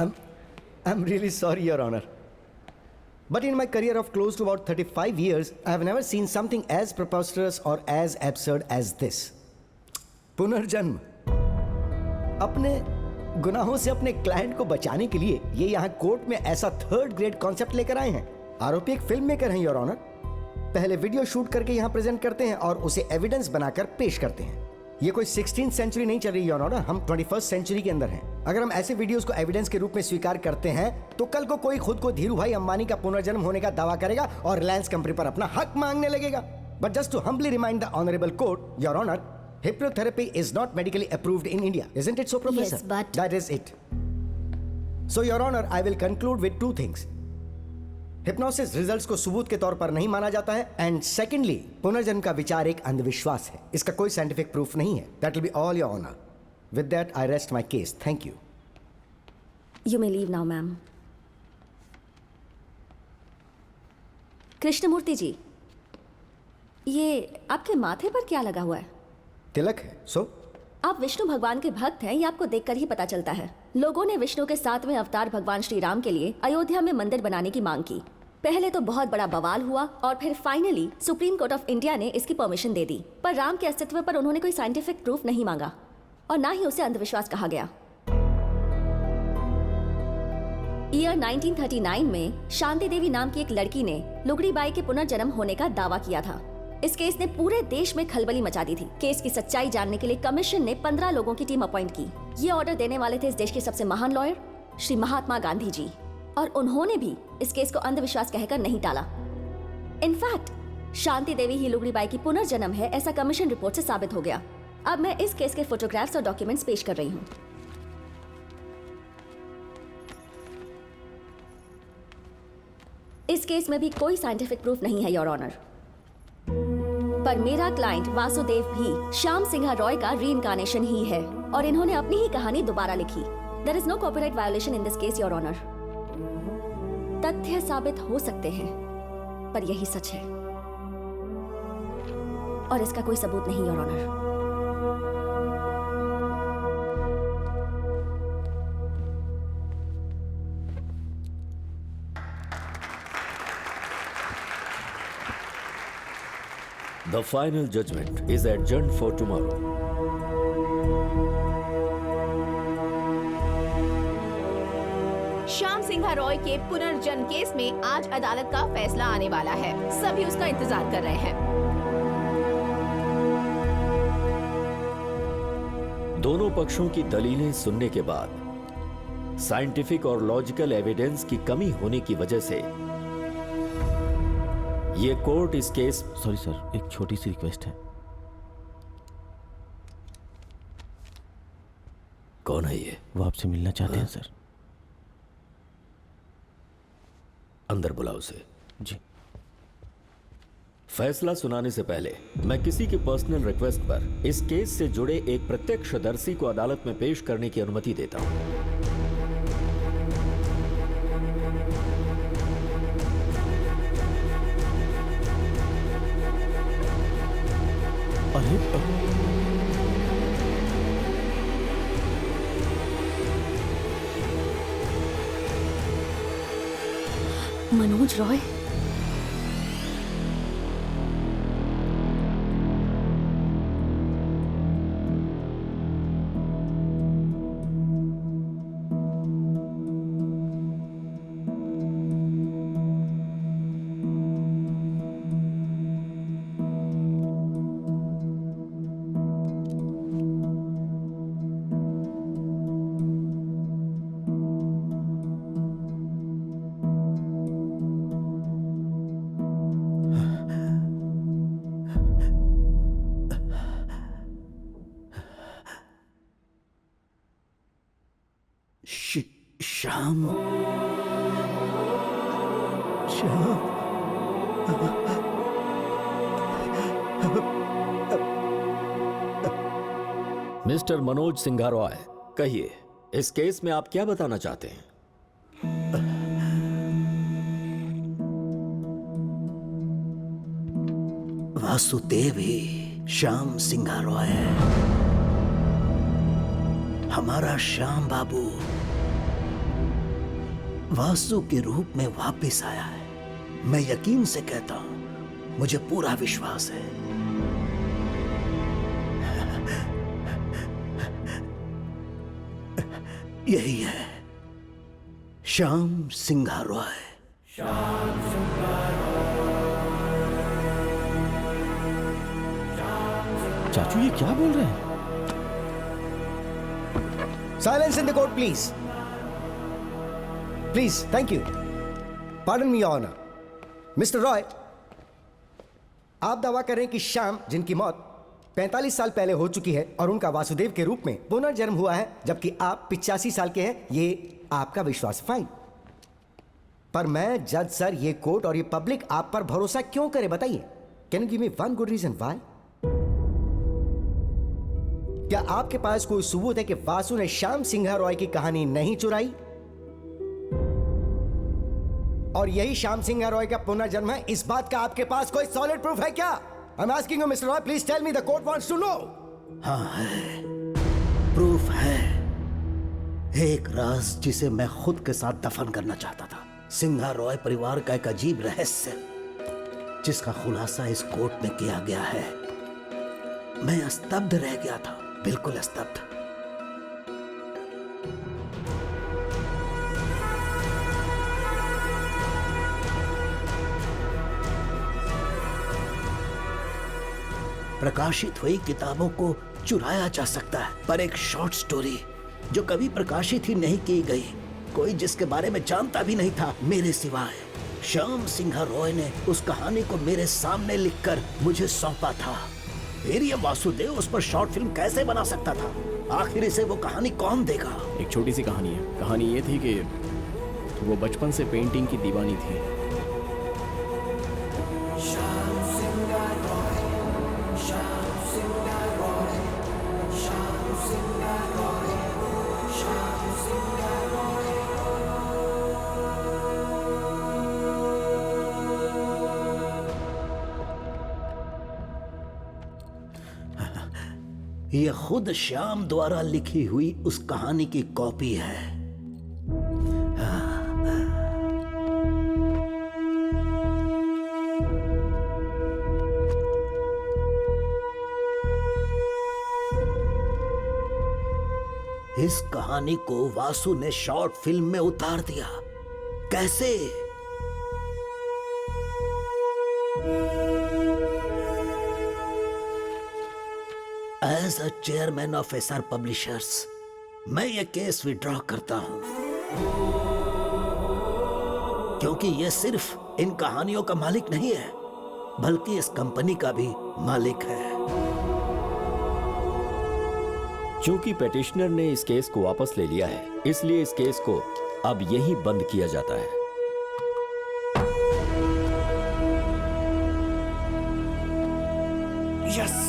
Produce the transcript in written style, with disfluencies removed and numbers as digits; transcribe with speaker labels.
Speaker 1: I'm really sorry, Your Honor. But in my career of close to about 35 years, I have never seen something as preposterous or as absurd as this. पुनर्जन्म. अपने गुनाहों से अपने client को बचाने के लिए ये यहाँ कोर्ट में ऐसा थर्ड ग्रेड कॉन्सेप्ट लेकर आए हैं. आरोपी एक फिल्म मेकर हैं, योर ऑनर. पहले वीडियो शूट करके यहाँ प्रेजेंट करते हैं और उसे एविडेंस बनाकर पेश करते हैं. ये कोई 16th सेंचुरी नहीं चल रही, योर ऑनर. हम 21st सेंचुरी के अंदर हैं. अगर हम ऐसे वीडियोस को एविडेंस के रूप में स्वीकार करते हैं तो कल को कोई खुद को धीरू भाई अंबानी का पुनर्जन्म होने का दावा करेगा और रिलायंस कंपनी पर अपना हक मांगने लगेगा. But just to humbly remind the honourable court, your honour, hypnotherapy is not medically approved in India. Isn't it so, Professor?
Speaker 2: Yes, but...
Speaker 1: That is it. So, Your Honor, I will conclude with two things. Hypnosis results को सबूत के तौर पर नहीं माना जाता है, and secondly, पुनर्जन्म का विचार एक अंधविश्वास है. इसका कोई scientific proof नहीं है. That will be all, Your Honor. With that, I rest my case. Thank you.
Speaker 2: You may leave now, ma'am. Krishnamurthy जी, ये आपके माथे पर क्या लगा हुआ है?
Speaker 1: तिलक है. सो
Speaker 2: आप विष्णु भगवान के भक्त हैं, ये आपको देखकर ही पता चलता है. लोगों ने विष्णु के 7वें अवतार भगवान श्री राम के लिए अयोध्या में मंदिर बनाने की मांग की. पहले तो बहुत बड़ा बवाल हुआ और फिर finally supreme court of India ने इसकी परमिशन दे दी. पर राम के अस्तित्व पर उन्होंने कोई साइंटिफिक प्रूफ नहीं मांगा और ना ही उसे अंधविश्वास कहा गया. ईयर 1939 में शांति देवी नाम की एक लड़की ने लुगड़ी बाई के पुनर्जन्म होने का दावा किया था. इस केस ने पूरे देश में खलबली मचा दी थी. केस की सच्चाई जानने के लिए कमीशन ने 15 लोगों की टीम अपॉइंट की. ये ऑर्डर देने वाले थे इस देश के सबसे महान लॉयर श्री महात्मा गांधी जी, और उन्होंने भी इस केस को अंधविश्वास कहकर नहीं टाला. इनफैक्ट शांति देवी ही लुगड़ी बाई की पुनर्जन्म है, ऐसा कमीशन रिपोर्ट से साबित हो गया. अब मैं इस केस के फोटोग्राफ्स और डॉक्यूमेंट्स पेश कर रही हूँ. इस केस में भी कोई साइंटिफिक प्रूफ नहीं है, योर ऑनर. पर मेरा क्लाइंट वासुदेव भी श्याम सिंह रॉय का रीइंकार्नेशन ही है और इन्होंने अपनी ही कहानी दोबारा लिखी. There is no copyright violation in this case, your honour. तथ्य साबित हो सकते हैं पर यही सच है और इसका कोई सबूत नहीं, your honour.
Speaker 3: The final judgment is adjourned for tomorrow.
Speaker 4: Shyam Singh Roy के पुनर्जन्म केस में आज अदालत का फैसला आने वाला है. सभी उसका इंतजार कर रहे हैं.
Speaker 3: दोनों पक्षों की दलीलें सुनने के बाद साइंटिफिक और लॉजिकल एविडेंस की कमी होने की वजह से ये कोर्ट इस केस...
Speaker 5: सॉरी सर, एक छोटी सी रिक्वेस्ट है.
Speaker 3: कौन है ये?
Speaker 5: वो आपसे मिलना चाहते हैं सर.
Speaker 3: अंदर बुलाओ उसे.
Speaker 5: जी.
Speaker 3: फैसला सुनाने से पहले मैं किसी की पर्सनल रिक्वेस्ट पर इस केस से जुड़े एक प्रत्यक्षदर्शी को अदालत में पेश करने की अनुमति देता हूं.
Speaker 2: मनोज रॉय.
Speaker 1: श्याम. श्याम.
Speaker 3: मिस्टर मनोज सिंह रॉय, कहिए, इस केस में आप क्या बताना चाहते हैं?
Speaker 6: वासुदेव ही श्याम सिंह रॉय है. हमारा श्याम बाबू वासु के रूप में वापस आया है। मैं यकीन से कहता हूं, मुझे पूरा विश्वास है। यही है श्याम सिंघा रॉय।
Speaker 5: चाचू ये क्या बोल रहे हैं?
Speaker 1: Silence in the court, please. Please, thank you. Pardon me, Your Honor. Mr. Roy, आप दावा कर रहे हैं कि श्याम, जिनकी मौत 45 साल पहले हो चुकी है और उनका वासुदेव के रूप में पुनर्जन्म हुआ है, जबकि आप 85 साल के हैं, ये आपका विश्वास, फाइन। पर मैं जज सर, ये कोर्ट और ये पब्लिक आप पर भरोसा क्यों करे, बताइए। Can you give me one good reason why? क्या आपके पास कोई सबूत है कि वासु ने श्याम सिंघा रॉय की कहानी नहीं चुराई और यही श्याम सिंघा रॉय का पुनर्जन्म है? इस बात का आपके पास कोई सॉलिड प्रूफ है क्या? I am asking you mister Roy, please tell me, the court wants to know.
Speaker 6: हाँ है, प्रूफ है। एक राज जिसे मैं खुद के साथ दफन करना चाहता था। सिंघा रॉय परिवार का एक अजीब रहस्य जिसका खुलासा इस कोर्ट में किया गया है। मैं स्तब्ध रह गया था, बिल्कुल स्तब्ध। प्रकाशित हुई किताबों को चुराया जा सकता है, पर एक शॉर्ट स्टोरी जो कभी प्रकाशित ही नहीं की गई, कोई जिसके बारे में जानता भी नहीं था मेरे सिवाय, श्याम सिंघा रॉय ने उस कहानी को मेरे सामने लिखकर मुझे सौंपा था। फिर ये वासुदेव उस पर शॉर्ट फिल्म कैसे बना सकता था? आखिर इसे वो कहानी कौन देगा?
Speaker 5: एक छोटी सी कहानी है। कहानी ये थी कि वो बचपन से पेंटिंग की दीवानी थी।
Speaker 6: ये खुद श्याम द्वारा लिखी हुई उस कहानी की कॉपी है। इस कहानी को वासु ने शॉर्ट फिल्म में उतार दिया। कैसे? As a chairman of SR publishers, मैं ये केस विड्रॉ करता हूं, क्योंकि ये सिर्फ इन कहानियों का मालिक नहीं है, बल्कि इस कंपनी का भी मालिक है।
Speaker 3: चूंकि पेटिशनर ने इस केस को वापस ले लिया है, इसलिए इस केस को अब यही बंद किया जाता है।
Speaker 6: यस।